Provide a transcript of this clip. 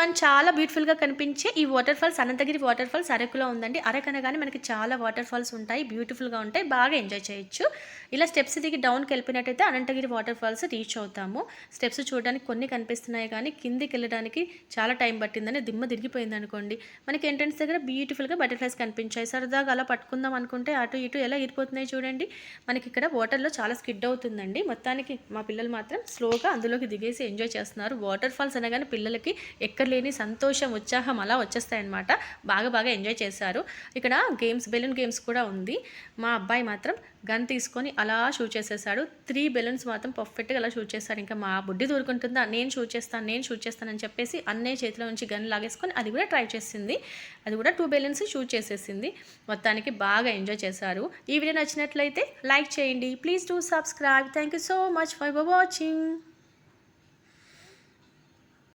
One చాలా బ్యూటిఫుల్గా కనిపించే ఈ water falls Ananthagiri water falls అరకులో ఉందండి. అరకు అనగానే మనకి చాలా వాటర్ ఫాల్స్ ఉంటాయి, బ్యూటిఫుల్గా ఉంటాయి, బాగా ఎంజాయ్ చేయొచ్చు. ఇలా స్టెప్స్ దిగి డౌన్కి వెళ్ళిపోయినట్టయితే అనంతగిరి వాటర్ ఫాల్స్ రీచ్ అవుతాము. స్టెప్స్ చూడడానికి కొన్ని కనిపిస్తున్నాయి కానీ కిందికి వెళ్ళడానికి చాలా టైం పట్టిందని దిమ్మ తిరిగిపోయింది అనుకోండి. మనకి ఎంట్రన్స్ దగ్గర బ్యూటిఫుల్గా బటర్ఫ్లైస్ కనిపించాయి. సరదాగా అలా పట్టుకుందాం అనుకుంటే అటు ఇటు ఎలా ఇరిపోతున్నాయి చూడండి. మనకి ఇక్కడ వాటర్లో చాలా స్కిడ్ అవుతుందండి. మొత్తానికి మా పిల్లలు మాత్రం స్లోగా అందులోకి దిగేసి ఎంజాయ్ చేస్తున్నారు. వాటర్ ఫాల్స్ అనగానే పిల్లలకి ఎక్కడలేని సంతోషం, ఉత్సాహం అలా వచ్చేస్తాయన్నమాట. బాగా ఎంజాయ్ చేశారు. ఇక్కడ గేమ్స్, బెలూన్ గేమ్స్ కూడా ఉంది. మా అబ్బాయి మాత్రం గన్ తీసుకొని అలా షూట్ చేసేసాడు. 3 బెలూన్స్ మాత్రం పర్ఫెక్ట్గా అలా షూట్ చేశాడు. ఇంకా మా బుడ్డి దూరుకుంటుందా, నేను షూట్ చేస్తాను అని చెప్పేసి అన్నయ్య చేతిలో నుంచి గన్ లాగేసుకొని అది కూడా ట్రై చేసింది. అది కూడా 2 బెలూన్స్ షూట్ చేసేసింది. మొత్తానికి బాగా ఎంజాయ్ చేశారు. ఈ వీడియో నచ్చినట్లయితే లైక్ చేయండి. Please do subscribe. Thank you so much for watching.